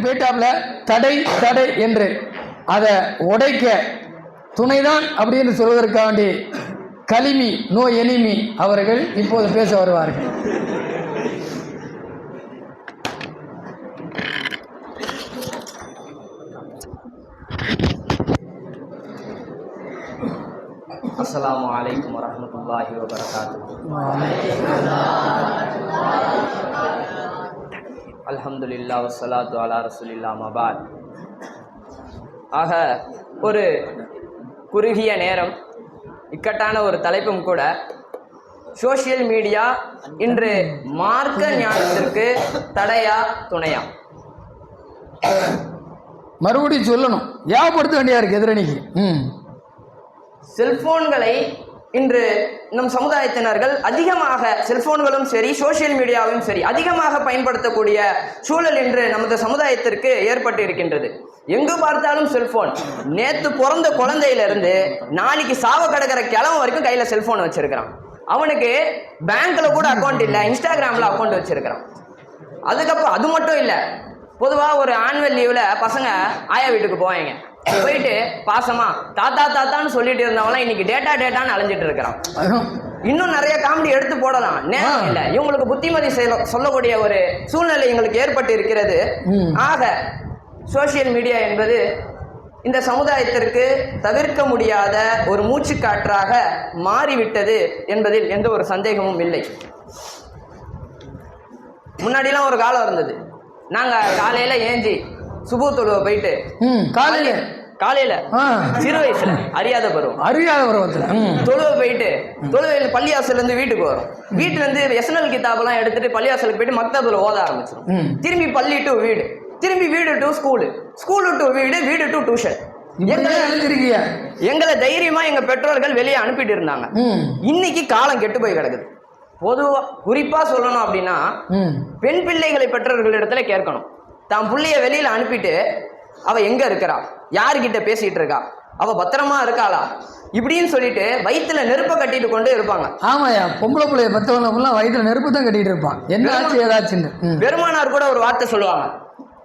போயிட்டாப்ல தடை தடை என்று அதை உடைக்க துணைதான் அப்படின்னு சொல்வதற்காண்டி கலிமி நோ எனிமி அவர்கள் இப்போது பேச வருவார்கள். அஸ்ஸலாமு அலைக்கும் வரஹ்மத்துல்லாஹி வபரகாத்துஹு. அல்ஹம்துலில்லாஹ் வஸ்ஸலாத்து அலா ரசூலில்லாஹ் மபாத். ஆக ஒரு குறுகிய நேரம் இக்கட்டான ஒரு தலைப்பும் கூட, சோஷியல் மீடியா இன்று மார்க்க ஞானத்திற்கு தடையா துணையா? மறுபடியும் சொல்லணும், ஞாபகப்படுத்த வேண்டியா இருக்கு எதிரணிக்கு. செல்போன்களை இன்று நம் சமுதாயத்தினர்கள் அதிகமாக, செல்போன்களும் சரி சோசியல் மீடியாவும் சரி அதிகமாக பயன்படுத்தக்கூடிய சூழல் இன்று நமது சமுதாயத்திற்கு ஏற்பட்டு இருக்கின்றது. எங்கு பார்த்தாலும் செல்போன். நேற்று பிறந்த குழந்தையிலிருந்து நாளைக்கு சாவ கிடக்கிற கிழமை வரைக்கும் கையில் செல்போன் வச்சிருக்கிறான். அவனுக்கு பேங்க்ல கூட அக்கௌண்ட் இல்லை, இன்ஸ்டாகிராமில் அக்கௌண்ட் வச்சிருக்கிறான். அதுக்கப்புறம் அது மட்டும் இல்லை, பொதுவாக ஒரு ஆனுவல் லீவில் பசங்க ஆயா வீட்டுக்கு போவாங்க. போயிட்டு பாசமா தாத்தா தாத்தான்னு சொல்லிட்டு இருந்தவங்களாம் இன்னைக்கு டேட்டா டேட்டான்னு அலைஞ்சிட்டு இருக்கிறான். இன்னும் நிறைய காமெடி எடுத்து போடலாம், நேரம் இல்லை. இவங்களுக்கு புத்திமதி சொல்லக்கூடிய ஒரு சூழ்நிலை எங்களுக்கு ஏற்பட்டு இருக்கிறது. ஆக சோசியல் மீடியா என்பது இந்த சமுதாயத்திற்கு தவிர்க்க முடியாத ஒரு மூச்சுக்காற்றாக மாறிவிட்டது என்பதில் எந்த ஒரு சந்தேகமும் இல்லை. முன்னாடிலாம் ஒரு காலம் இருந்தது, நாங்கள் காலையில் ஏஞ்சி சுபு தொழுவை போயிட்டு காலையில சிறு வயசுல அறியாத பருவத்துல தொழுவை போயிட்டு தொழுவையில் பள்ளியாசல இருந்து வீட்டுக்கு வரும். வீட்டுல இருந்து எஸ்என்எல் கிதாபெல்லாம் எடுத்துட்டு பள்ளியாசலுக்கு போயிட்டு மக்தபுல ஓத ஆரம்பிச்சிடும். திரும்பி பள்ளி டு வீடு, திரும்பி வீடு டு ஸ்கூலு, ஸ்கூலு டு வீடு, வீடு டு டியூஷன். எங்களை தைரியமா எங்க பெற்றோர்கள் வெளியே அனுப்பிட்டு இருந்தாங்க. இன்னைக்கு காலம் கெட்டு போய் கிடக்குது. பொதுவா குறிப்பா சொல்லணும் அப்படின்னா, பெண் பிள்ளைகளை பெற்றோர்கள் இடத்துல கேட்கணும், தான் புள்ளைய வெளியில அனுப்பிட்டு அவ எங்க இருக்கிறா, யாருக்கிட்ட பேசிட்டு இருக்கா, அவ பத்திரமா இருக்காளா இப்படின்னு சொல்லிட்டு வயிற்றுல நெருப்பை கட்டிட்டு கொண்டு இருப்பாங்க. ஆமாயா, பொம்பளை பிள்ளைய பத்தவங்க வயிற்றுல நெருப்பு தான் கட்டிட்டு இருப்பான். என்ன ஆச்சு ஏதாச்சும் பெருமானார் கூட ஒரு வார்த்தை சொல்லுவாங்க,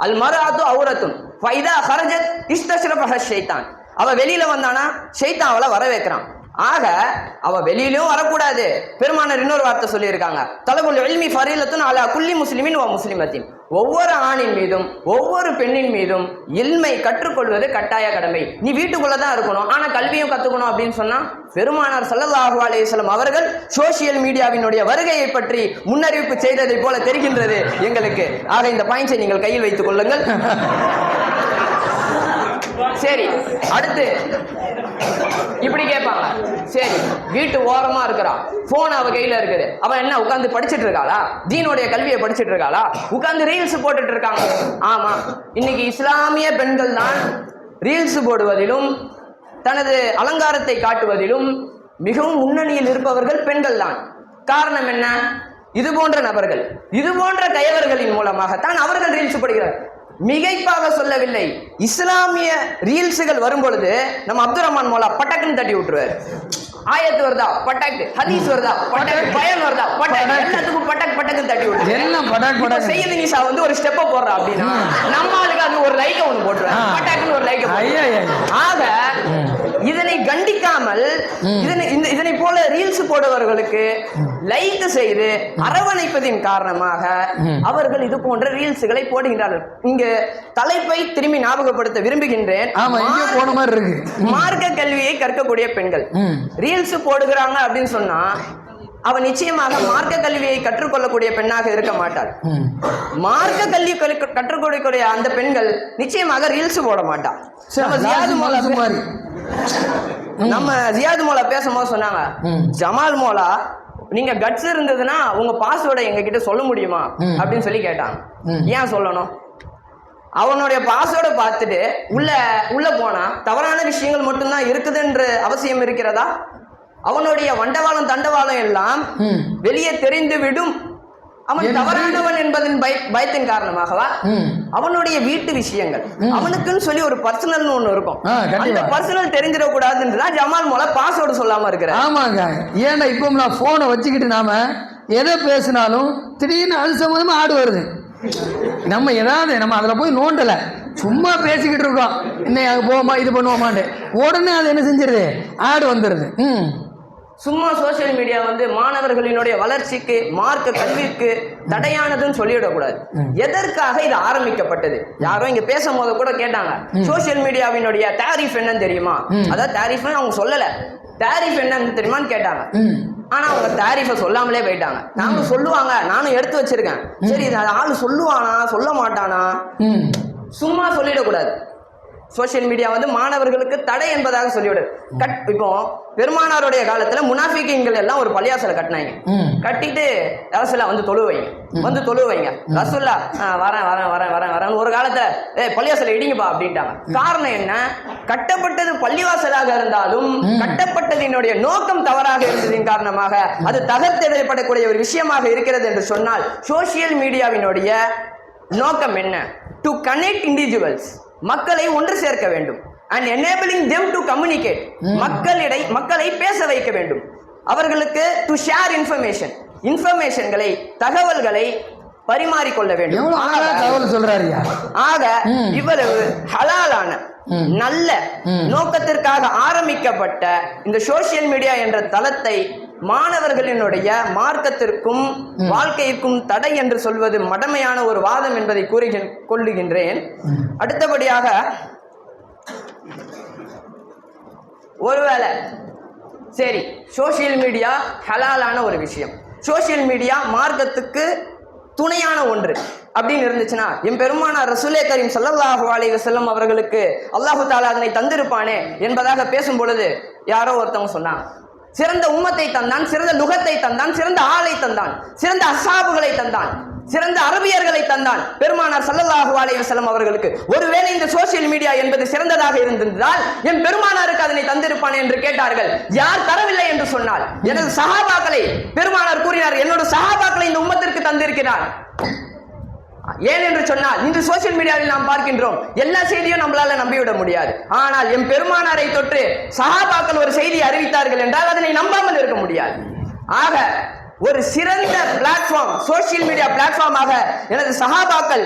அல் மர்அத்து அவ்ரத்துன் ஃபைதா ஹரஜத் இஸ்தஷ்ரபஹ ஷைத்தான். அவ வெளியில வந்தானா ஷைத்தான் அவளை வர வைக்கிறான். ஆக அவ வெளியிலும் வரக்கூடாது. பெருமானார் இன்னொரு வார்த்தை சொல்லி இருக்காங்க, தலபுல் இல்மி ஃபரீலத்துன் அலா குல்லி முஸ்லிமின் வ முஸ்லிமத்தின். ஒவ்வொரு ஆணின் மீதும் ஒவ்வொரு பெண்ணின் மீதும் இல்மை கற்றுக்கொள்வது கட்டாய கடமை. நீ வீட்டுக்குள்ளதான் இருக்கணும், ஆனா கல்வியும் கத்துக்கணும் அப்படின்னு சொன்னா, பெருமானார் ஸல்லல்லாஹு அலைஹி வஸல்லம் அவர்கள் சோசியல் மீடியாவினுடைய வருகையை பற்றி முன்னறிவிப்பு செய்ததை போல தெரிகின்றது எங்களுக்கு. ஆக இந்த பாயிண்ட்ஸை நீங்கள் கையில் வைத்துக் கொள்ளுங்கள். சரி, அடுத்து இப்படி கேட்பாங்க, சரி வீட்டு ஓரமா இருக்கிறா, போன் அவ கையில இருக்குது, அவன் என்ன உட்கார்ந்து படிச்சுட்டு இருக்காளா, தீனுடைய கல்வியை படிச்சுட்டு இருக்காளா, உட்கார்ந்து ரீல்ஸ் போட்டுட்டு இருக்காங்க. ஆமா, இன்னைக்கு இஸ்லாமிய பெண்கள் தான் ரீல்ஸ் போடுவதிலும் தனது அலங்காரத்தை காட்டுவதிலும் மிகவும் முன்னணியில் இருப்பவர்கள் பெண்கள் தான். காரணம் என்ன? இது போன்ற நபர்கள், இது போன்ற கயவர்களின் மூலமாகத்தான் அவர்கள் ரீல்ஸ் போடுகிறார். மிகைப்பாக சொல்லவில்லை, இஸ்லாமிய ரீல்ஸுகள் வரும் பொழுது நம்ம அப்துல் ரஹ்மான் மௌலா பட்டக்குன்னு தட்டி விட்டுருவாரு. ஆயத்து வருதா பட்டக்கு, ஹதீஸ் வருதா பட்டக்கு, பயன் வருதா பட்டக்கு, எல்லாத்துக்கும் பட்டக்கு பட்டக்கு தட்டி விட்டு எல்லாம் பட்டக்கு. சையது நிஷா வந்து ஒரு ஸ்டெப்பை போடுறா அப்படின்னா நம்ம ஆளுக்கு அது ஒரு லைக்கை ஒன்று போட்டுருவேன், பட்டக்குன்னு ஒரு லைக்கை. ஆக இதனை கண்டிக்காமல் இதனை போல ரீல்ஸ் போடுவர்களுக்கு லைக் செய்து அரவணைப்பதின் காரணமாக அவர்கள் இது போன்ற ரீல்ஸ்களை போடுகின்றார்கள். இங்கு தலைப்பை திரும்பி ஞாபகப்படுத்த விரும்புகின்றேன். மார்க்க கல்வியை கற்கக்கூடிய பெண்கள் ரீல்ஸ் போடுகிறாங்க அப்படின்னு சொன்னா அவ நிச்சயமாக மார்க்க கல்வியை கற்றுக்கொள்ளக்கூடிய பெண்ணாக இருக்க மாட்டாள். மார்க்க கல்வி கற்றுக்கொள்ளக்கூடிய அந்த பெண்கள் நிச்சயமாக ரீல்ஸ் போட மாட்டாள். நம்ம ஜியாது மோலா பேசும்போது சொன்னாங்க, ஜமால் மோலா நீங்க கட்ஸ் இருந்ததுன்னா உங்க பாஸ்வேர்டை எங்க கிட்ட சொல்ல முடியுமா அப்படின்னு சொல்லி கேட்டாங்க. ஏன் சொல்லணும்? அவனுடைய பாஸ்வேர்டை பார்த்துட்டு உள்ள போனா தவறான விஷயங்கள் மட்டும்தான் இருக்குதுன்ற அவசியம் இருக்கிறதா? அவனுடைய வண்டவாளம் தண்டவாளம் எல்லாம் வெளியே தெரிந்து விடும். அவன் தவறானவன் என்பதன் பயத்தின் காரணமாகவா? அவனுடைய வீட்டு விஷயங்கள் அவனுக்குன்னு சொல்லி ஒரு பர்சனல் ஒண்ணு இருக்கும், அந்த பர்சனல் தெரிஞ்சிடக்கூடாதுன்றதான் ஜமால் மோலா பாஸ்வேர்டு சொல்லாம இருக்கிற. ஆமாங்க, ஏன்னா இப்போ நான் போனை வச்சுக்கிட்டு நாம எதை பேசினாலும் திடீர்னு அது சம்பந்தமா ஆடு வருது. நம்ம ஏதாவது நம்ம அதில் போய் நோண்டலை, சும்மா பேசிக்கிட்டு இருக்கோம், இன்னும் அங்கே போவோமா இது பண்ணுவோமான்ட்டு, உடனே அது என்ன செஞ்சிருது, ஆடு வந்துடுது. சும்மா சோசியல் மீடியா வந்து மாணவர்களினுடைய வளர்ச்சிக்கு, மார்க்க கல்விக்கு தடையானதுன்னு சொல்லிவிடக்கூடாது. எதற்காக இது ஆரம்பிக்கப்பட்டது? யாரோ இங்க பேசும்போது கூட கேட்டாங்க, சோசியல் மீடியாவினுடைய தாரிஃப் என்னன்னு தெரியுமா? அதாவது தாரிஃப் அவங்க சொல்லல, தாரிஃப் என்னன்னு தெரியுமான்னு கேட்டாங்க. ஆனா அவங்க தாரிஃபை சொல்லாமலே போயிட்டாங்க. நானும் சொல்லுவாங்க, நானும் எடுத்து வச்சிருக்கேன். சரி, இது ஆளு சொல்லுவானா சொல்ல மாட்டானா, சும்மா சொல்லிடக்கூடாது. சோசியல் மீடியா வந்து மாணவர்களுக்கு தடை என்பதாக சொல்லிவிடு. இப்போ பெருமானாருடைய காலத்துல முனாஃபிகீன்கள் எல்லாம் ஒரு பள்ளியாசலை கட்டினாங்க. கட்டிட்டு ரசூல்லா வந்து தொழு வைங்க ரசூல்லா வரேன் வரேன் வரேன் வரேன் வரேன் ஒரு காலத்துல பள்ளியாசலை இடிங்கப்பா அப்படின்ட்டாங்க. காரணம் என்ன? கட்டப்பட்டது பள்ளிவாசலாக இருந்தாலும் கட்டப்பட்டதினுடைய நோக்கம் தவறாக இருந்ததின் காரணமாக அது தகர்த்தெறியப்படக்கூடிய ஒரு விஷயமாக இருக்கிறது என்று சொன்னால், சோசியல் மீடியாவினுடைய நோக்கம் என்ன? டு கனெக்ட் இண்டிவிஜுவல்ஸ், மக்களை ஒன்று சேர்க்க வேண்டும். and enabling them to communicate, மக்களை பேச வைக்க வேண்டும். அவர்களுக்கு to share இன்ஃபர்மேஷன்களை, தகவல்களை பரிமாறிக்கொள்ள வேண்டும். ஆக இவ்வளவு ஹலாலான நல்ல நோக்கத்திற்காக ஆரம்பிக்கப்பட்ட இந்த சோசியல் மீடியா என்ற தளத்தை மாணவர்களினுடைய மார்க்கத்திற்கும் வாழ்க்கைக்கும் தடை என்று சொல்வது மடமையான ஒரு வாதம் என்பதை கொள்ளுகின்றேன். அடுத்தபடியாக, ஒருவேளை சரி சோசியல் மீடியா ஹலாலான ஒரு விஷயம், சோசியல் மீடியா மார்க்கத்துக்கு துணையான ஒன்று அப்படின்னு இருந்துச்சுன்னா, என் பெருமானார் ரசூலே கரீம் ஸல்லல்லாஹு அலைஹி வஸல்லம் அவர்களுக்கு அல்லாஹு தஆலா அதனை தந்திருப்பானே என்பதாக பேசும் பொழுது யாரோ ஒருத்தவங்க சொன்னாங்க, சிறந்த உம்மத்தை தந்தான், சிறந்த லுகத்தை தந்தான், சிறந்த ஆளை தந்தான், சிறந்த அஸ்ஹாபுகளை தந்தான், சிறந்த அரபியர்களை தந்தான் பெருமானார் ஸல்லல்லாஹு அலைஹி வஸல்லம் அவர்களுக்கு. ஒருவேளை இந்த சோசியல் மீடியா என்பது சிறந்ததாக இருந்திருந்தால் என் பெருமானாருக்கு அதனை தந்திருப்பான் என்று கேட்டார்கள். யார் தரவில்லை என்று சொன்னால், எனது சஹாபாக்களை பெருமானார் கூறினார், என்னோட சஹாபாக்களை இந்த உம்மத்திற்கு தந்திருக்கிறார். ஏன் என்று சொன்னால், இன்று சோசியல் மீடியாவில் நாம் பார்க்கின்றோம், எல்லா செய்தியும் நம்மளால நம்பிவிட முடியாது. ஆனால் என் பெருமானாரை தொட்டு சஹாபாக்கள் ஒரு செய்தி அறிவித்தார்கள் என்றால் அதனை நம்பாமல் இருக்க முடியாது. ஆக ஒரு சிறந்த பிளாட்ஃபார்ம், சோசியல் மீடியா பிளாட்ஃபார்மாக எனது சஹாபாக்கள்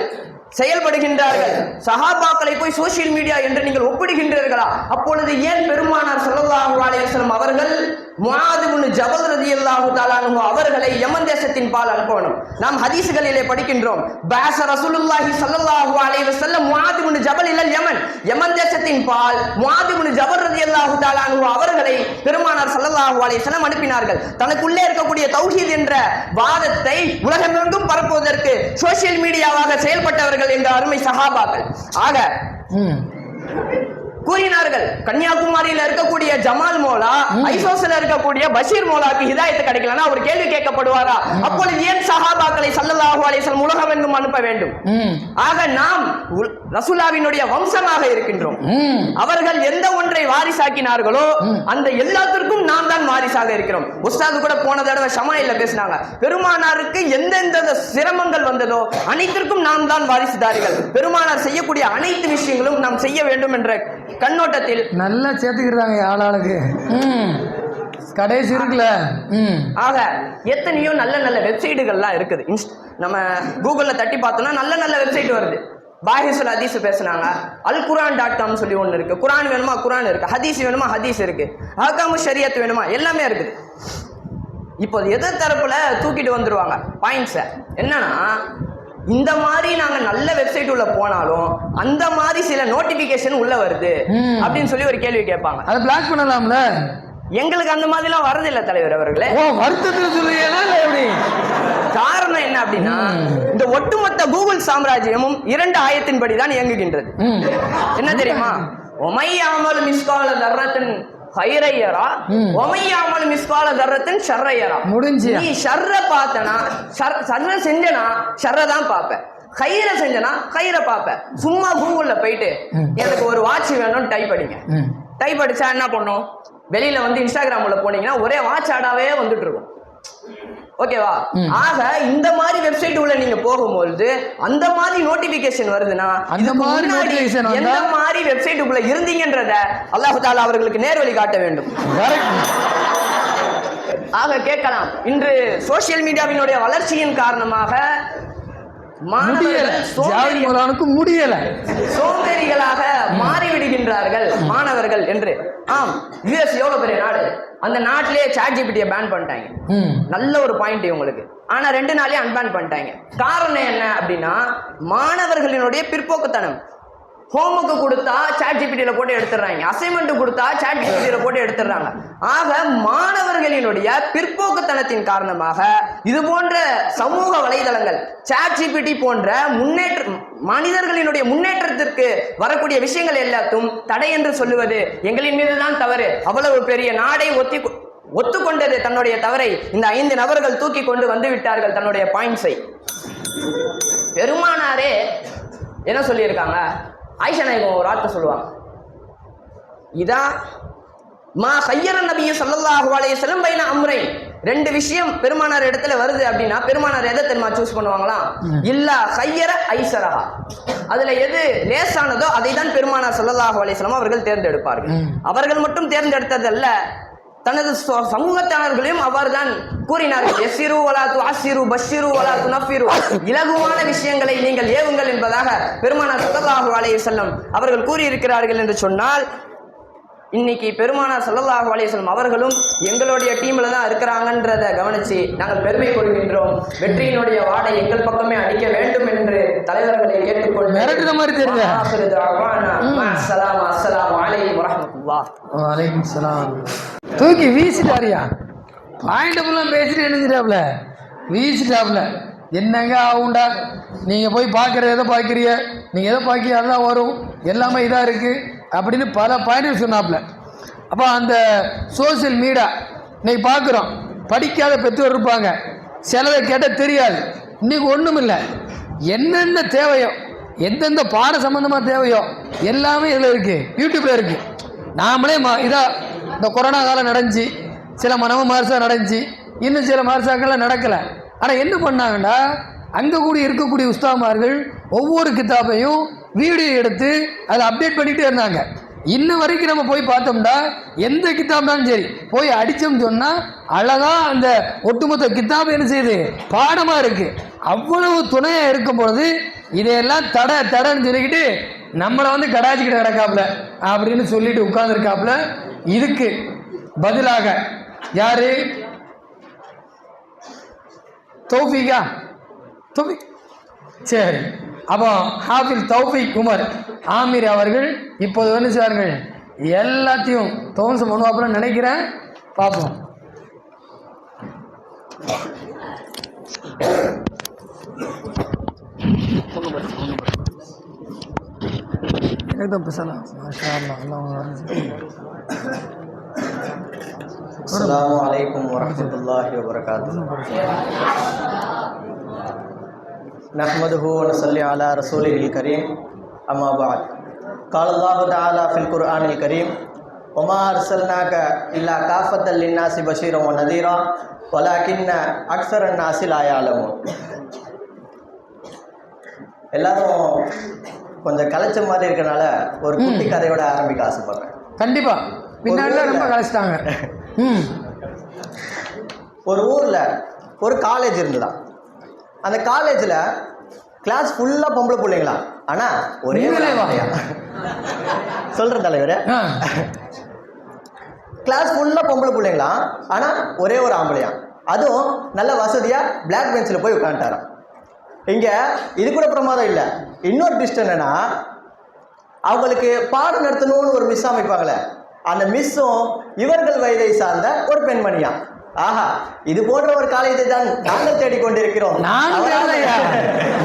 செயல்படுகின்றார்கள். சஹாபாக்களை போய் சோசியல் மீடியா என்று நீங்கள் ஒப்பிடுகின்றீர்களா? அப்பொழுது ஏன் பெருமானார் ஸல்லல்லாஹு அலைஹி வஸல்லம் அவர்கள் முஆத் இப்னு ஜபல் ரலியல்லாஹு தஆலா அன்ஹு அவர்களை யமன் தேசத்தின் பால் அனுப்பணும்? நாம் ஹதீஸ்களிலே படிக்கின்றோம், பஅஸ ரசூலுல்லாஹி ஸல்லல்லாஹு அலைஹி வஸல்லம் முஆத் இப்னு ஜபல் இலல் யமன், யமன் தேசத்தின் பால் முஆத் இப்னு ஜபல் ரலியல்லாஹு தஆலா அன்ஹு அவர்களை பெருமானார் ஸல்லல்லாஹு அலைஹி வஸல்லம் அனுப்பினார்கள். தனக்குள்ளே இருக்கக்கூடிய தௌஹீத் என்ற வாதத்தை உலகமெங்கும் பரப்புவதற்கு சோசியல் மீடியாவாக செயல்பட்டவர்கள் என்ற அருமை சஹாபாக்கள். ஆக கூறினார்கள், கன்னியாகுமரியில் இருக்கக்கூடிய ஜமால் மோலா, ஐசோஸ்ல இருக்கக்கூடிய பஷீர் மோலாக்கு ஹிதாயத்து கிடைக்கலன்னா அவர் கேள்வி கேட்கப்படுவாரா? அப்பொழுது ஏன் சஹாபாக்களை ஸல்லல்லாஹு அலைஹி வஸல்லம் உலகமெங்கும் அனுப்ப வேண்டும்? ஆக நாம் ரசூலுல்லாஹ்வினுடைய வம்சமாக இருக்கின்றோம். அவர்கள் எந்த ஒன்றை வாரிசாக்கினார்களோ அந்த எல்லாத்திற்கும் நாம் தான் வாரிசாக இருக்கிறோம். உஸ்தாது கூட போன தடவை ஷமாயில்ல பேசினாங்க, பெருமானாருக்கு எந்தெந்த சிரமங்கள் வந்ததோ அனைத்திற்கும் நாம் தான் வாரிசுதாரிகள். பெருமானார் செய்யக்கூடிய அனைத்து விஷயங்களும் நாம் செய்ய வேண்டும் என்ற கண்ணோட்டத்தில் நல்லா சேர்த்துக்கிறாங்க ஆளாளுக்கு. கடைசி இருக்குல்ல. ஆக எத்தனையோ நல்ல நல்ல வெப்சைட்டுகள்லாம் இருக்குது. நம்ம கூகுள்ல தட்டி பார்த்தோம்னா நல்ல நல்ல வெப்சைட் வருது. பாஹிசுல் ஹதீஸ் பேசுனாங்க, alquran.com சொல்லி ஒன்று இருக்கு. குரான் வேணுமா குரான் இருக்கு, ஹதீஸ் வேணுமா ஹதீஸ் இருக்கு, அஹ்காமு ஷரியத் வேணுமா எல்லாமே இருக்குது. இப்போ எதிர் தரப்புல தூக்கிட்டு வந்துருவாங்க பாயிண்ட்ஸை. என்னன்னா, இந்த மாதிரி நாங்க நல்ல வெப்சைட் உள்ள போனாலும் அந்த மாதிரி சில நோட்டிபிகேஷன் உள்ள வருது அப்படின்னு சொல்லி ஒரு கேள்வி கேட்பாங்க. அதை பிளாக் பண்ணலாம்ல? எங்களுக்கு அந்த மாதிரி எல்லாம் வரதில்லை தலைவர் அவர்களே. காரணம் என்ன அப்படின்னா, இந்த ஒட்டுமொத்த கூகுள் சாம்ராஜ்யமும் 2 ஆயத்தின்படி தான் இயங்குகின்றது. என்ன தெரியுமா? ஒமையாமல் மிஸ்கால தர்ரத்தின் ஹைரையரா, ஒமையாமல் மிஸ்கால தர்ரத்தின் ஷர்ரையரா. முடிஞ்சு நீ ஷர்ர பார்த்தனா, ஷர்ர செஞ்சனா ஷர்ர தான் பார்ப்பேன், ஹைர செஞ்சனா ஹைர பார்ப்பேன். சும்மா கூகுள்ல போயிட்டு எனக்கு ஒரு வாட்ச் வேணும்னு டைப் அடிங்க. டைப் அடிச்சா என்ன பண்ணும்? வெளியில வந்து இன்ஸ்டாகிராம்ல போனீங்கன்னா ஒரே வாட்ச் ஆடாவே வந்துட்டு இருக்கும். ஓகேவா? ஆக இந்த மாதிரி வெப்சைட் உள்ள நீங்க போகும்போது அந்த மாதிரி நோட்டிபிகேஷன் வருதுன்னா, அந்த மாதிரி நோட்டிபிகேஷன் வந்தா எந்த மாதிரி வெப்சைட் உள்ள இருந்தீங்கன்றத அல்லாஹ் தஆலா அவர்களுக்கு நேர்வழி காட்ட வேண்டும். ஆக கேட்கலாம், இன்று சோசியல் மீடியாவினுடைய வளர்ச்சியின் காரணமாக முடியல, ஜாவேத் மௌலானுக்கு முடியல, சோம்பேறிகளாக மாறிவிடுகின்றார்கள் மாணவர்கள் என்று. ஆம், யுஎஸ் எவ்வளவு பெரிய நாடு, அந்த நாட்டிலேயே ChatGPT-யை பேன் பண்ணிட்டாங்க. நல்ல ஒரு பாயிண்ட் உங்களுக்கு. ஆனா 2 நாளே அன்பேன் பண்ணிட்டாங்க. காரணம் என்ன அப்படின்னா மாணவர்களினுடைய பிற்போக்குத்தனம். ஹோம்ஒர்க்கு கொடுத்தா ChatGPT-ல போட்டு எடுத்துடுறாங்க, அசைன்மெண்ட் கொடுத்தா ChatGPT-ல போட்டு எடுத்துடுறாங்க. ஆக மாணவர்களினுடைய பிற்போக்குத்தனத்தின் காரணமாக இது போன்ற சமூக வலைதளங்கள், ChatGPT போன்ற மனிதர்களினுடைய முன்னேற்றத்திற்கு வரக்கூடிய விஷயங்கள் எல்லாத்தும் தடை என்று சொல்லுவது எங்களின் மீதுதான் தவறு. அவ்வளவு பெரிய நாடை ஒத்துக்கொண்டது தன்னுடைய தவறை இந்த 5 நபர்கள் தூக்கி கொண்டு வந்து விட்டார்கள் தன்னுடைய பாயிண்ட்ஸை. பெருமானாரே என்ன சொல்லியிருக்காங்க? ஆயிஷா நாயகம் ஒரு வார்த்தை சொல்லுவாங்க, இதான் மா ஹய்யர நபி ஸல்லல்லாஹு அலைஹி வஸல்லம் பைன அம்ரைன். 2 விஷயம் பெருமானார் இடத்துல வருது அப்படின்னா பெருமானார் எதை தெரியுமா சூஸ் பண்ணுவாங்களா? இல்லா ஹய்யர ஐஸரஹா, அதுல எது லேசானதோ அதை தான் பெருமானார் ஸல்லல்லாஹு அலைஹி வஸல்லம் அவர்கள் தேர்ந்தெடுப்பார்கள். அவர்கள் மட்டும் தேர்ந்தெடுத்ததல்ல, தனது சமூகத்தாளர்களையும் அவர் தான் கூறினார்கள், யஸ்ஸிரு வலா துஅஸ்ஸிரு பஷ்ஷிரு வலா துனஃபிரு, இலகுவான விஷயங்களை நீங்கள் ஏவுங்கள் என்பதாக பெருமானார் ஸல்லல்லாஹு அலைஹி வஸல்லம் அவர்கள் கூறியிருக்கிறார்கள் என்று சொன்னால், இன்னைக்கு பெருமானார் ஸல்லல்லாஹு அலைஹி வஸல்லம் அவர்களும் எங்களுடைய டீம்ல தான் இருக்கிறாங்கன்றதை கவனிச்சு நாங்கள் பெருமை கொள்கின்றோம். வெற்றியினுடைய வாடை எங்கள் பக்கமே அடிக்க வேண்டும் என்று தலைவர்களை கேட்டுக்கொண்டு மிரட்டுற மாதிரி தெரியுது. அஸ்ஸலாமு அலைக்கும் வரஹ்மத்துல்லாஹ். வலைக்கும் சலாம். தூக்கி வீசிட்டாரியா, பாயிண்ட் ஃபுல்லாக பேசிட்டு எழுந்துட்டாப்ல, வீசிட்டாப்ல. என்னங்க ஆகுண்டா, நீங்கள் போய் பார்க்குற எதை பார்க்குறீங்க, நீங்கள் எதை பார்க்க அதுதான் வரும், எல்லாமே இதாக இருக்குது அப்படின்னு பல பாயிண்ட் சொன்னாப்புல. அப்போ அந்த சோசியல் மீடியா இன்னைக்கு பார்க்குறோம், படிக்காத பெற்றோர் இருப்பாங்க, சிலதை கேட்டால் தெரியாது. இன்றைக்கி ஒன்றும் இல்லை, என்னென்ன தேவையோ, எந்தெந்த பாட சம்மந்தமாக தேவையோ எல்லாமே இதில் இருக்குது, யூடியூப்பில் இருக்குது. நாமளே இதாக இந்த கொரோனா காலம் நடந்துச்சு, சில மனம மார்சா நடந்துச்சு, இன்னும் சில மார்சாக்கள்லாம் நடக்கலை. ஆனால் என்ன பண்ணாங்கன்னா, அங்கே கூடி இருக்கக்கூடிய உஸ்தாமார்கள் ஒவ்வொரு கித்தாபையும் வீடியோ எடுத்து அதை அப்டேட் பண்ணிகிட்டே இருந்தாங்க. இன்ன வரைக்கும் நம்ம போய் பார்த்தோம்னா எந்த கித்தாப்னாலும் சரி போய் அடித்தோம்னு சொன்னால் அழகாக அந்த ஒட்டுமொத்த கித்தாப் என்ன செய்யுது, பாடமாக இருக்குது. அவ்வளவு துணையாக இருக்கும் பொழுது இதையெல்லாம் தடைன்னு சொல்லிக்கிட்டு நம்மளை வந்து கடாச்சிக்கிட்டு கிடக்காப்புல அப்படின்னு சொல்லிட்டு உட்கார்ந்துருக்காப்புல. இதுக்கு பதிலாக யாரு, தௌஃபீகா, சரி, அப்போ ஹாஃபில் தௌஃபீக் உமர் ஆமீர் அவர்கள் இப்போது என்ன செய்வார்கள், எல்லாத்தையும் துவம்சம் பண்ணுவாப்புல நினைக்கிறேன். பார்ப்போம். एकदम पसंद माशाअल्लाह अस्सलामु अलैकुम वरहमतुल्लाहि वबरकातुहू नहमदुहु व नसल्ली अला रसूलिहिल करीम अम्मा बाद क़ाल अल्लाहु तआला फ़िल क़ुरआनिल करीम वमा अर्सलनाका इल्ला काफ़तल लिन्नासि बशीरन व नज़ीरा वलाकिन्न अक्सरन नासि ला यअलमून. எல்லாரும் கொஞ்சம் கலைச்ச மாதிரி இருக்கனால ஒரு குட்டி கதையோட ஆரம்பிக்க ஆசைப்படுறேன். கண்டிப்பா, பின்னாடி ரொம்ப கலைச்சிட்டாங்க. ஒரு ஊர்ல ஒரு காலேஜ் இருந்துதான். அந்த காலேஜ்ல கிளாஸ் ஃபுல்லா பொம்பளை பிள்ளைங்களா, ஆனா ஒரே சொல்ற தலைவரே, கிளாஸ் ஃபுல்லா பொம்பளை பிள்ளைங்களா, ஆனா ஒரே ஒரு ஆம்பளையா, அதுவும் நல்ல வசதியா பிளாக் பெஞ்சில் போய் உட்காந்துட்டாராம். இங்க இது கூட பிரமாதம் இல்லை, இன்னொரு ட்விஸ்ட் என்னன்னா, அவங்களுக்கு பாடம் நடத்தணும்னு ஒரு மிஸ் அமைப்பாங்களே, அந்த மிஸ்ஸும் இவர்கள் வயதை சார்ந்த ஒரு பெண்மணியா. ஆஹா, இது போன்ற ஒரு காலேஜை தான் நாங்கள் தேடிக்கொண்டிருக்கிறோம்.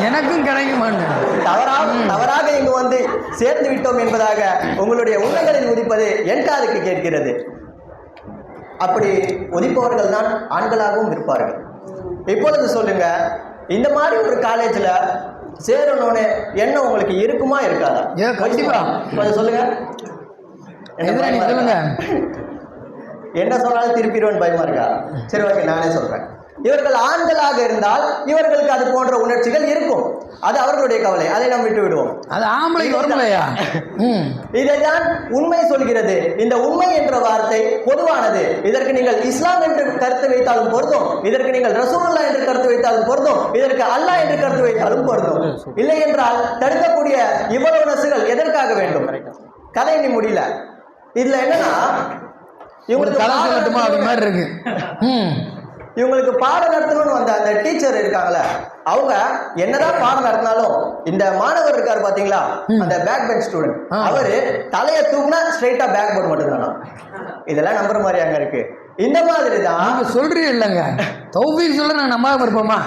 எனக்கும் கிடைக்கும். தவறாக இங்கு வந்து சேர்ந்து விட்டோம் என்பதாக உங்களுடைய உள்ளங்களில் உதிப்பது என் காதுக்கு கேட்கிறது. அப்படி உதிப்பவர்கள் தான் ஆண்களாகவும் இருப்பார்கள். இப்பொழுது சொல்லுங்க, இந்த மாதிரி ஒரு காலேஜ்ல சேரணும்னு எண்ணம் உங்களுக்கு இருக்குமா இருக்காதா? கண்டிப்பா. கொஞ்சம் சொல்லுங்க. சொல்லுங்க. என்ன சொன்னாலும் திருப்பிடுவேன் பயமா இருக்கா? சரி, ஓகே, நானே சொல்றேன். இவர்கள் ஆண்களாக இருந்தால் இவர்களுக்கு அது போன்ற உணர்ச்சிகள் இருக்கும். அது அவர்களுடைய கவலை, அதை நாம் விட்டு விடுவோம். அது ஆம்பளை வரும்லையா? இதைதான் உண்மை சொல்கிறது. இந்த உண்மை என்ற வார்த்தை பொதுவானது. இதற்கு நீங்கள் இஸ்லாம் என்று கருத்து வைத்தாலும் பொருந்தும், இதற்கு நீங்கள் ரசூலுல்லாஹ் என்று கருத்து வைத்தாலும் பொருந்தும், இதற்கு அல்லாஹ் என்று கருத்து வைத்தாலும் பொருந்தும். இல்லை என்றால் தடுக்கக்கூடிய இவ்வளவு நசுகள் எதற்காக வேண்டும்? கதை நீ முடியல. இதுல என்னன்னா இவங்களுக்கு இவங்களுக்கு பாடம் நடத்தணும்னு வந்த அந்த டீச்சர் இருக்காங்களே, அவங்க என்னதான் பாடம் நடத்தினாலும் இந்த மாணவர் இருக்காரு பாத்தீங்களா, அந்த பேக் பெஞ்ச் ஸ்டூடெண்ட், அவரு தலையை தூக்குனா ஸ்ட்ரைட்டா பேக் போர்டு மட்டும் தானா. இதெல்லாம் நம்புற மாதிரி அங்க இருக்கு. இந்த மாதிரி தான் சொல்றீங்க இல்லைங்க, தௌஃபீக் சொல்ல நான் நம்பாம இருப்போமா?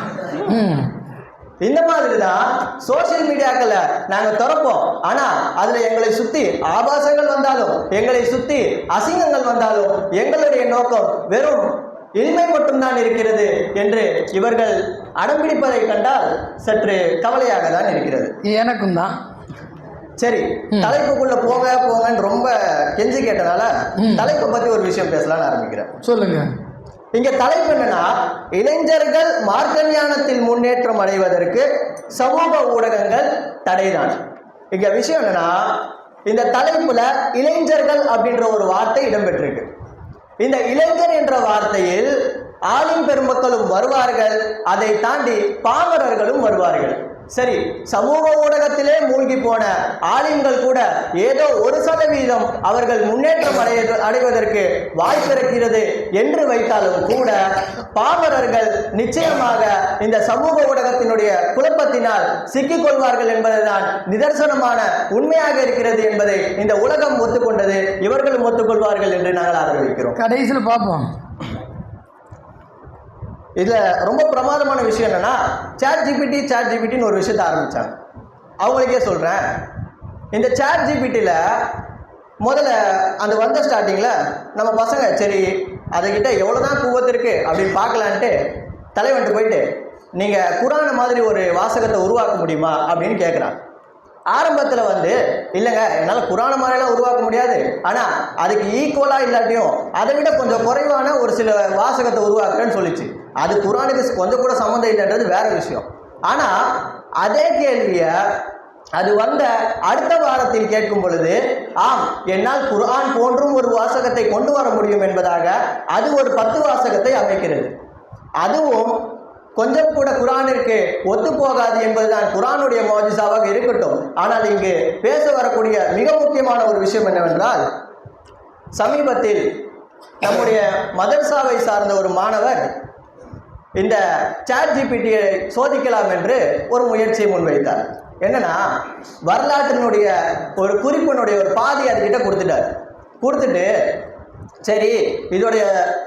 இந்த மாதிரி தான் சோசியல் மீடியாக்களை நாங்க திறப்போம். ஆனா அதுல எங்களை சுத்தி ஆபாசங்கள் வந்தாலும், எங்களை சுத்தி அசிங்கங்கள் வந்தாலும் எங்களுடைய நோக்கம் வெறும் இல்மை மட்டும்தான் இருக்கிறது என்று இவர்கள் அடம்பிடிப்பதை கண்டால் சற்று கவலையாக தான் இருக்கிறது. எனக்கும் தான். சரி, தலைப்புக்குள்ள போங்கன்னு ரொம்ப கெஞ்சி கேட்டனால தலைப்பை பத்தி ஒரு விஷயம் பேசலாம்னு ஆரம்பிக்கிறேன். சொல்லுங்க. இங்க தலைப்பு என்னன்னா, இளைஞர்கள் மார்க்க ஞானத்தில் முன்னேற்றம் அடைவதற்கு சமூக ஊடகங்கள் தடைதான். இங்க விஷயம் என்னன்னா, இந்த தலைப்புல இளைஞர்கள் அப்படின்ற ஒரு வார்த்தை இடம்பெற்றிருக்கு. இந்த இளைஞர் என்ற வார்த்தையில் ஆலிம் பெருமக்களும் வருவார்கள், அதை தாண்டி பாமரர்களும் வருவார்கள். சரி, சமூக ஊடகத்திலே மூழ்கி போன ஆலிம்கள் கூட ஏதோ 1% அவர்கள் முன்னேற்றம் அடைவதற்கு வாய்ப்பிருக்கிறது என்று வைத்தாலும் கூட பாமரர்கள் நிச்சயமாக இந்த சமூக ஊடகத்தினுடைய குழப்பத்தினால் சிக்கிக் கொள்வார்கள் என்பதுதான் நிதர்சனமான உண்மையாக இருக்கிறது என்பதை இந்த உலகம் ஒத்துக்கொண்டது. இவர்களும் ஒத்துக்கொள்வார்கள் என்று நாங்கள் ஆதரவிக்கிறோம். கடைசியில் பார்ப்போம். இதுல ரொம்ப பிரமாதமான விஷயம் என்னன்னா, சாட் ஜிபிடின்னு ஒரு விஷயத்த ஆரம்பிச்சாங்க. அவங்களுக்கே சொல்றேன், இந்த சாட் ஜிபிடில முதல்ல அந்த வந்த ஸ்டார்டிங்ல நம்ம பசங்க சரி அதுகிட்ட எவ்வளவுதான் கூவத்து இருக்கு அப்படின்னு பார்க்கலான்ட்டு தலைவன்ட்டு போயிட்டு நீங்க குரான மாதிரி ஒரு வாசகத்தை உருவாக்க முடியுமா அப்படின்னு கேட்குறாங்க. ஆரம்பத்தில் இல்லைங்க என்னால் குரான மாதிரிலாம் உருவாக்க முடியாது, ஆனால் அதுக்கு ஈக்குவலாக இல்லாட்டியும் அதை விட கொஞ்சம் குறைவான ஒரு சில வாசகத்தை உருவாக்குறேன்னு சொல்லிச்சு. அது குரானுக்கு கொஞ்சம் கூட சம்மந்தம் இல்லைன்றது வேற விஷயம். ஆனால் அதே கேள்வியை அது வந்த அடுத்த வாரத்தில் கேட்கும் பொழுது, ஆம் என்னால் குர்ஆன் போன்றும் ஒரு வாசகத்தை கொண்டு வர முடியும் என்பதாக அது ஒரு 10 வாசகத்தை அமைக்கிறது. அதுவும் கொஞ்சம் கூட குரானிற்கு ஒத்து போகாது என்பதுதான் குரானுடைய மோஜிசாவாக இருக்கட்டும். ஆனால் இங்கு பேச வரக்கூடிய மிக முக்கியமான ஒரு விஷயம் என்னவென்றால், சமீபத்தில் நம்முடைய மதர்சாவை சார்ந்த ஒரு மாணவர் இந்த சாட் ஜிபிடியை சோதிக்கலாம் என்று ஒரு முயற்சியை முன்வைத்தார். என்னன்னா, வரலாற்றினுடைய ஒரு குறிப்பினுடைய ஒரு பாதி அதுகிட்ட கொடுத்துட்டு சரி இதோடைய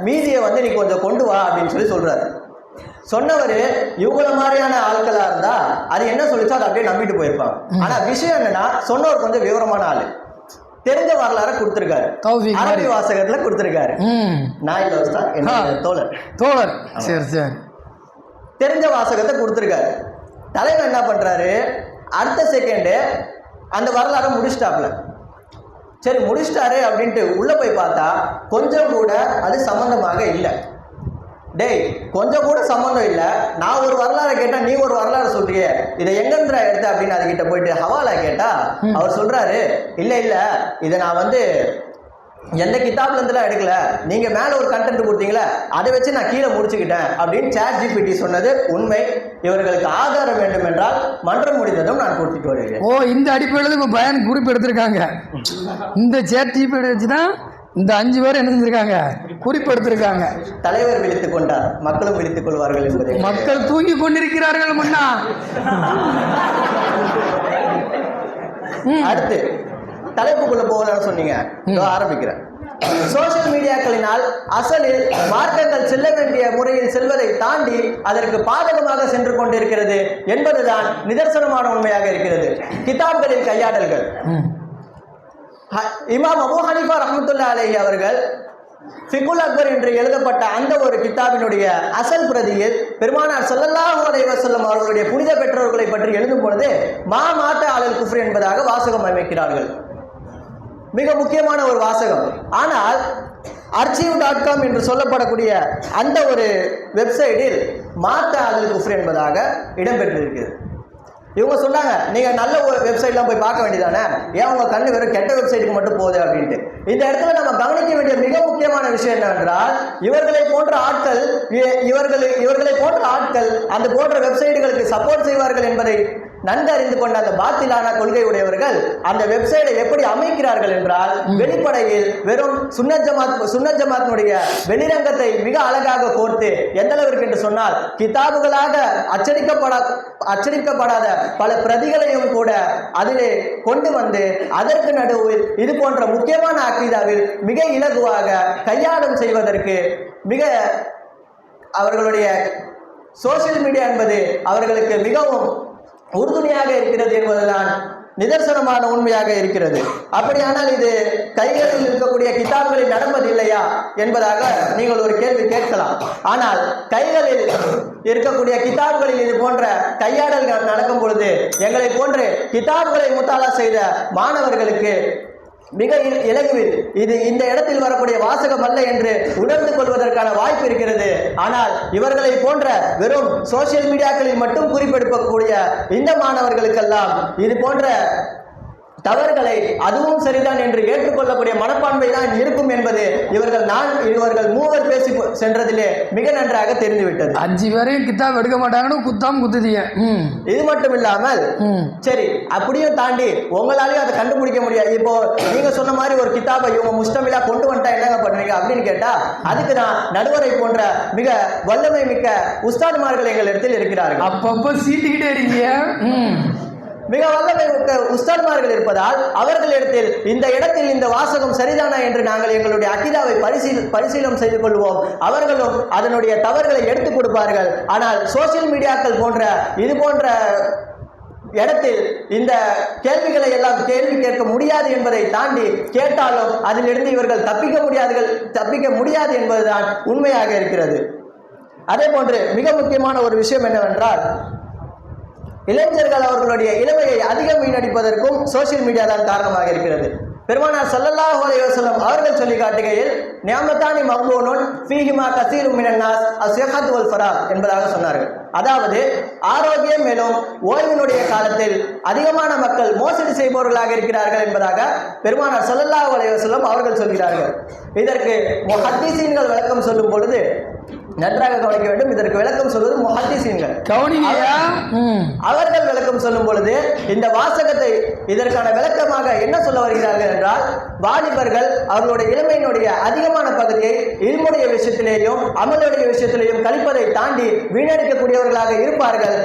மீதியை நீ கொஞ்சம் கொண்டு வா அப்படின்னு சொல்றாரு. சொன்னவர் இவங்கள மாதிரியான ஆட்களா இருந்தா அது என்ன சொல்லிச்சோ அதை அப்படியே நம்பிட்டு போயிருப்பாங்க. ஆனா விஷயம் என்னன்னா, சொன்னவர் கொஞ்சம் விவரமான ஆளு, தெரிஞ்ச வரலாறு கொடுத்திருக்காரு, அரபி வாசகத்துல கொடுத்திருக்காரு. தோழர் தெரிஞ்ச வாசகத்தை கொடுத்திருக்காரு. தலைவர் என்ன பண்றாரு, அடுத்த செகண்ட் அந்த வரலாறை முடிச்சிட்டாப்ல. சரி முடிச்சிட்டாரு அப்படின்ட்டு உள்ள போய் பார்த்தா கொஞ்சம் கூட அது சம்பந்தமாக இல்லை. டேய் கொஞ்சம் கூட சம்பந்தம் இல்லை, நான் ஒரு வரலாறு கேட்டா நீ ஒரு வரலாறு சொல்றிய, இதை எங்கன்றா எடுத்த அப்படின்னு அதுகிட்ட போயிட்டு ஹவாலா கேட்டா அவர் சொல்றாரு, இல்ல இதை நான் எந்த கிதாப்ல இருந்துலாம் எடுக்கல, நீங்க மேல ஒரு கண்டென்ட் கொடுத்தீங்களா அதை வச்சு நான் கீழே முடிச்சுக்கிட்டேன் அப்படின்னு சாட் ஜிபிடி சொன்னது உண்மை. இவர்களுக்கு ஆதாரம் வேண்டும் என்றால் மன்றம் முடிந்ததும் நான் கொடுத்துட்டு வருகிறேன். ஓ, இந்த அடிப்படையில் இப்போ பயன் குறிப்பு எடுத்திருக்காங்க. இந்த சாட் ஜிபிடி வச்சுதான் இந்த 5 பேர் என்ன செஞ்சிருக்காங்க, குறிப்பு எடுத்திருக்காங்க. தலைவர் விழித்துக் கொண்டார், மக்களும் விழித்துக் கொள்வார்கள் என்பதை. மக்கள் தூங்கி கொண்டிருக்கிறார்கள் முன்னா. அடுத்து தலைப்புக்குள்ள போகலான்னு சொன்னீங்க, ஆரம்பிக்கிறேன். சோசியல் மீடியாக்களினால் அசலில் மார்க்கங்கள் செல்ல வேண்டிய முறையில் செல்வதை தாண்டி அதற்கு பாதகமாக சென்று கொண்டிருக்கிறது என்பதுதான் நிதர்சனமான உண்மையாக இருக்கிறது. கிதாப்களில் கையாடல்கள். இமாம் அபூ ஹனீஃபா ரஹ்மத்துல்லாஹி அலைஹி அவர்கள் ஃபிகுல் அக்பர் என்று எழுதப்பட்ட அந்த ஒரு கிதாபினுடைய அசல் பிரதியில் பெருமானார் ஸல்லல்லாஹு அலைஹி வஸல்லம் அவர்களுடைய புனித பெற்றோர்களை பற்றி எழுதும் பொழுது மா மாத்த அலல் குஃப்ர் என்பதாக வாசகம் அமைக்கிறார்கள். மிக முக்கியமான ஒரு வாசகம். ஆனால் archive.com என்று சொல்லப்படக்கூடிய அந்த ஒரு வெப்சைட்டில் மாத்த அல் குஃப்ர் என்பதாக இடம்பெற்றிருக்கிறது. இவங்க சொன்னாங்க, நீங்க நல்ல ஒரு வெப்சைட்லாம் போய் பார்க்க வேண்டியதானே, ஏன் உங்க கண்ணு வெறும் கெட்ட வெப்சைட்டுக்கு மட்டும் போகுது அப்படின்ட்டு. இந்த இடத்துல நம்ம கவனிக்க வேண்டிய மிக முக்கியமான விஷயம் என்னவென்றால், இவர்களை போன்ற ஆட்கள் அந்த போன்ற வெப்சைட்டுகளுக்கு சப்போர்ட் செய்வார்கள் என்பதை நன்கு அறிந்து கொண்ட அந்த பாத்திலான கொள்கை உடையவர்கள் அந்த வெப்சைட்டை எப்படி அமைக்கிறார்கள் என்றால், வெளிப்படையில் வெறும் சுன்னத் ஜமாத்தினுடைய வெளிரங்கத்தை மிக அழகாக கோர்த்து, எந்த அளவிற்கு என்று சொன்னால் கிதாபுகளாக அச்சடிக்கப்படாத பல பிரதிகளையும் கூட அதிலே கொண்டு வந்து அதற்கு நடுவில் இது போன்ற முக்கியமான அக்கீதாவில் மிக இலகுவாக கையாளும் செய்வதற்கு மிக அவர்களுடைய சோசியல் மீடியா என்பது அவர்களுக்கு மிகவும் உறுதுணையாக இருக்கிறது என்பதுதான் நிதர்சனமான உண்மையாக இருக்கிறது. அப்படியானால் இது கைகளில் இருக்கக்கூடிய கிதாப்களில் நடப்பது இல்லையா என்பதாக நீங்கள் ஒரு கேள்வி கேட்கலாம். ஆனால் கைகளில் இருக்கக்கூடிய கிதாப்களில் இது போன்ற கையாடல்கள் நடக்கும் பொழுது எங்களை போன்று கிதாப்களை முத்தாலா செய்த மாணவர்களுக்கு மிக இலகுவில் இது இந்த இடத்தில் வரக்கூடிய வாசகம் அல்ல என்று உணர்ந்து கொள்வதற்கான வாய்ப்பு இருக்கிறது. ஆனால் இவர்களை போன்ற வெறும் சோசியல் மீடியாக்களில் மட்டும் குறிப்பெடுக்கக்கூடிய இந்த மாணவர்களுக்கெல்லாம் இது போன்ற தவறுகளை அதுவும் சரிதான் என்று ஏற்றுக்கொள்ளக்கூடிய மனப்பான்மை தான் இருக்கும் என்பது இவர்கள் மூவர் பேசி சென்றதிலே மிக நன்றாக தெரிந்துவிட்டது. 5 பேரையும் கித்தாப் எடுக்க மாட்டாங்கன்னு குத்தாம் குத்துதிய. இது மட்டும் இல்லாமல் சரி, அப்படியும் தாண்டி உங்களாலேயும் அதை கண்டுபிடிக்க முடியாது. இப்போ நீங்க சொன்ன மாதிரி ஒரு கித்தாபை இவங்க முஸ்தமிலா கொண்டு வந்துட்டா என்னங்க பண்ணுவீங்க அப்படின்னு கேட்டா, அதுக்கு தான் நடுவரை போன்ற மிக வல்லமை மிக்க உஸ்தாதுமார்கள் எங்கள் இடத்தில் இருக்கிறார்கள். அப்பப்போ சீட்டிக்கிட்டே இருக்கீங்க. மிக வல்லமை உஸ்தாத்மார்கள் இருப்பதால் அவர்களிடத்தில் இந்த இடத்தில் இந்த வாசகம் சரிதானா என்று நாங்கள் எங்களுடைய அகிதாவை பரிசீலனை செய்து கொள்வோம். அவர்களும் அதனுடைய தவறுகளை எடுத்துக் கொடுப்பார்கள். ஆனால் சோசியல் மீடியாக்கள் போன்ற இது போன்ற இடத்தில் இந்த கேள்விகளை எல்லாம் கேள்வி கேட்க முடியாது என்பதை தாண்டி கேட்டாலும் அதிலிருந்து இவர்கள் தப்பிக்க முடியாது என்பதுதான் உண்மையாக இருக்கிறது. அதே போன்று மிக முக்கியமான ஒரு விஷயம் என்னவென்றால், இளைஞர்கள் அவர்களுடைய இளமையை அதிகம் வீணடிப்பதற்கும் சோசியல் மீடியா தான் காரணமாக இருக்கிறது. பெருமானார் ஸல்லல்லாஹு அலைஹி வஸல்லம் அவர்கள் சொல்லி காட்டுகையில், நிஅமத்தானி மக்பூனுன் ஃபீஹிமா கஸீரும் மினன் நாஸ் அஸ்ஸஹத் வல் ஃபராக் என்பதாக சொன்னார்கள். அதாவது ஆரோக்கியம் மேலும் ஓய்வினுடைய காலத்தில் அதிகமான மக்கள் மோசடி செய்பவர்களாக இருக்கிறார்கள் என்பதாக பெருமானார் ஸல்லல்லாஹு அலைஹி வஸல்லம் அவர்கள் சொல்கிறார்கள். இதற்கு முஹத்திஸீன்கள் விளக்கம் சொல்லும் பொழுது நன்றாக கவனிக்க வேண்டும். இதற்கு விளக்கம் சொல்வது முஹத்திஸீன்கள். அவர்கள் விளக்கம் சொல்லும் பொழுது இந்த வாசகத்தை இதற்கான விளக்கமாக என்ன சொல்ல வருகிறார்கள் என்றால், வாலிபர்கள் அவர்களுடைய இளமையினுடைய அதிகமான பகுதியை இல்முடைய விஷயத்திலேயும் அமலுடைய விஷயத்திலேயும் கழிப்பதை தாண்டி வீணடிக்கக்கூடியவர்களாக இருப்பார்கள்.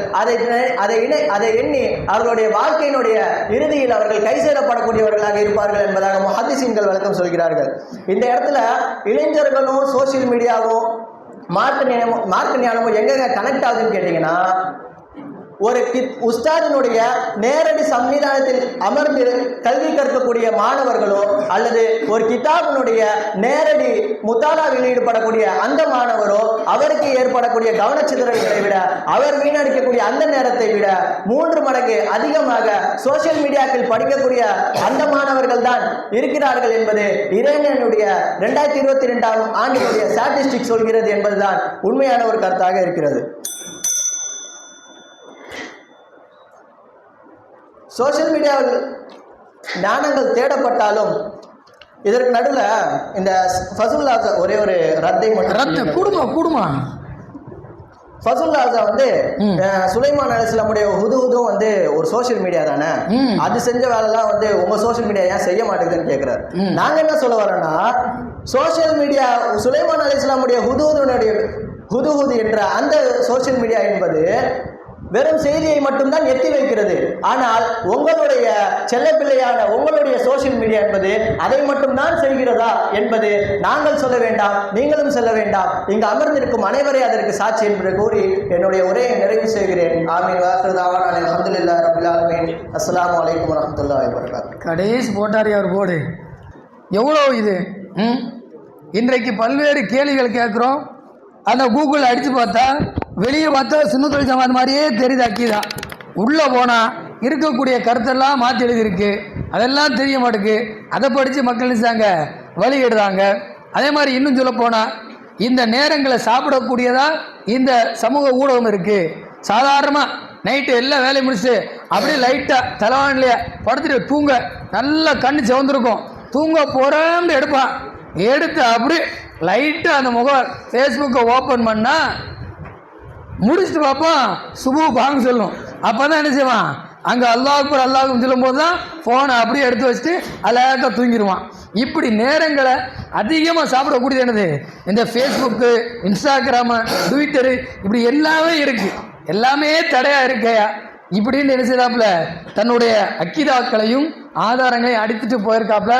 அதை எண்ணி அவர்களுடைய வாழ்க்கையினுடைய இறுதியில் அவர்கள் கை சேரப்படக்கூடியவர்களாக இருப்பார்கள் என்பதாக முஹத்திஸீன்கள் விளக்கம் சொல்கிறார்கள். இந்த இடத்துல இளைஞர்களும் சோசியல் மீடியாவும் மார்க்க ஞானமும் எங்க கனெக்ட் ஆகுதுன்னு கேட்டீங்கன்னா, ஒரு உஸ்தாதினுடைய நேரடி சன்னிதானத்தில் அமர்ந்து கல்வி கற்கக்கூடிய மாணவர்களோ அல்லது ஒரு கிதாபினுடைய நேரடி முத்தாலாவில் ஈடுபடக்கூடிய அந்த மாணவரோ அவருக்கு ஏற்படக்கூடிய கவனச்சிதறல்களை விட அவர் வீணடிக்கக்கூடிய அந்த நேரத்தை விட 3 மடங்கு அதிகமாக சோசியல் மீடியாக்கள் படிக்கக்கூடிய அந்த மாணவர்கள் தான் இருக்கிறார்கள் என்பது இறைவனுடைய 2022ஆம் ஆண்டினுடைய ஸ்டாட்டிஸ்டிக்ஸ் சொல்கிறது என்பதுதான் உண்மையான ஒரு கருத்தாக இருக்கிறது. சோசியல் மீடியாவில் ஞானங்கள் தேடப்பட்டாலும் இதற்கு நடுவில் இந்த ஃபசுல்லாஸா ஒரே ஒரு ரத்தை மட்டும் கூடுமா ஃபசுல்லாஸா வந்து சுலைமான் அலைஹிஸ்ஸலாமுடைய ஹுதுஹுதும் வந்து ஒரு சோசியல் மீடியா தானே, அது செஞ்ச வேலைலாம் வந்து உங்க சோசியல் மீடியா ஏன் செய்ய மாட்டேங்குதுன்னு கேட்கிறாரு. நாங்க என்ன சொல்ல வரோம்னா, சோசியல் மீடியா சுலைமான் அலைஹிஸ்ஸலாமுடைய ஹுதுஹுது என்ற அந்த சோசியல் மீடியா என்பது வெறும் செய்தியை மட்டும்தான் எத்தி வைக்கிறது. ஆனால் உங்களுடைய செல்லப்பிள்ளையான உங்களுடைய சோசியல் மீடியா என்பது அதை மட்டும்தான் செய்கிறதா என்பது நாங்கள் சொல்ல வேண்டாம், நீங்களும் சொல்ல வேண்டாம், இங்கு அமர்ந்திருக்கும் அனைவரே அதற்கு சாட்சி என்று கூறி என்னுடைய உரையை நிறைவு செய்கிறேன். ஆமீன். அல்ஹம்துலில்லாஹி ரப்பில் ஆலமீன். அஸ்ஸலாமு அலைக்கும் வரஹ்மத்துல்லாஹி வபரகாத்துஹு. கடைசி போட்டார் அவர் போடு. எவ்வளோ இது இன்றைக்கு பல்வேறு கேள்விகள் கேட்குறோம். அந்த கூகுள் அடித்து பார்த்தா வெளியே பார்த்தா சுன்னத்துல் ஜமாத் மாதிரியே தெரியுது அக்கீதா. உள்ளே போனால் இருக்கக்கூடிய கருத்தெல்லாம் மாற்றி எழுதியிருக்கு. அதெல்லாம் தெரிய மாட்டேங்குது. அதை படித்து மக்கள் நினைச்சாங்க வழி எடுறாங்க. அதே மாதிரி இன்னும் சொல்ல போனால் இந்த நேரங்களை சாப்பிடக்கூடியதா இந்த சமூக ஊடகம் இருக்குது. சாதாரணமாக நைட்டு எல்லாம் வேலையை முடிச்சுட்டு அப்படியே லைட்டாக தலைவானிலையே படுத்துட்டு தூங்க நல்லா கண்ணு சிவந்திருக்கும். தூங்க போகிறோம்னு எடுப்பான். எடுத்து அப்படியே லைட்டாக அந்த ஃபேஸ்புக்கை ஓப்பன் பண்ணால் முடிச்சுட்டு பார்ப்போம் சுபு பாங்க சொல்லும். அப்போ தான் என்ன செய்வான், அங்கே அல்லாஹ்வுக்கு சொல்லும்போது தான் ஃபோனை அப்படியே எடுத்து வச்சுட்டு அழகாக தூங்கிடுவான். இப்படி நேரங்களை அதிகமாக சாப்பிடக்கூடியது என்னது, இந்த ஃபேஸ்புக்கு, இன்ஸ்டாகிராமு, ட்விட்டரு, இப்படி எல்லாமே இருக்குது. எல்லாமே தடையாக இருக்கையா இப்படின்னு என்ன செய்தாப்புல தன்னுடைய அக்கீதாக்களையும் ஆதாரங்களையும் அடித்துட்டு போயிருக்காப்புல.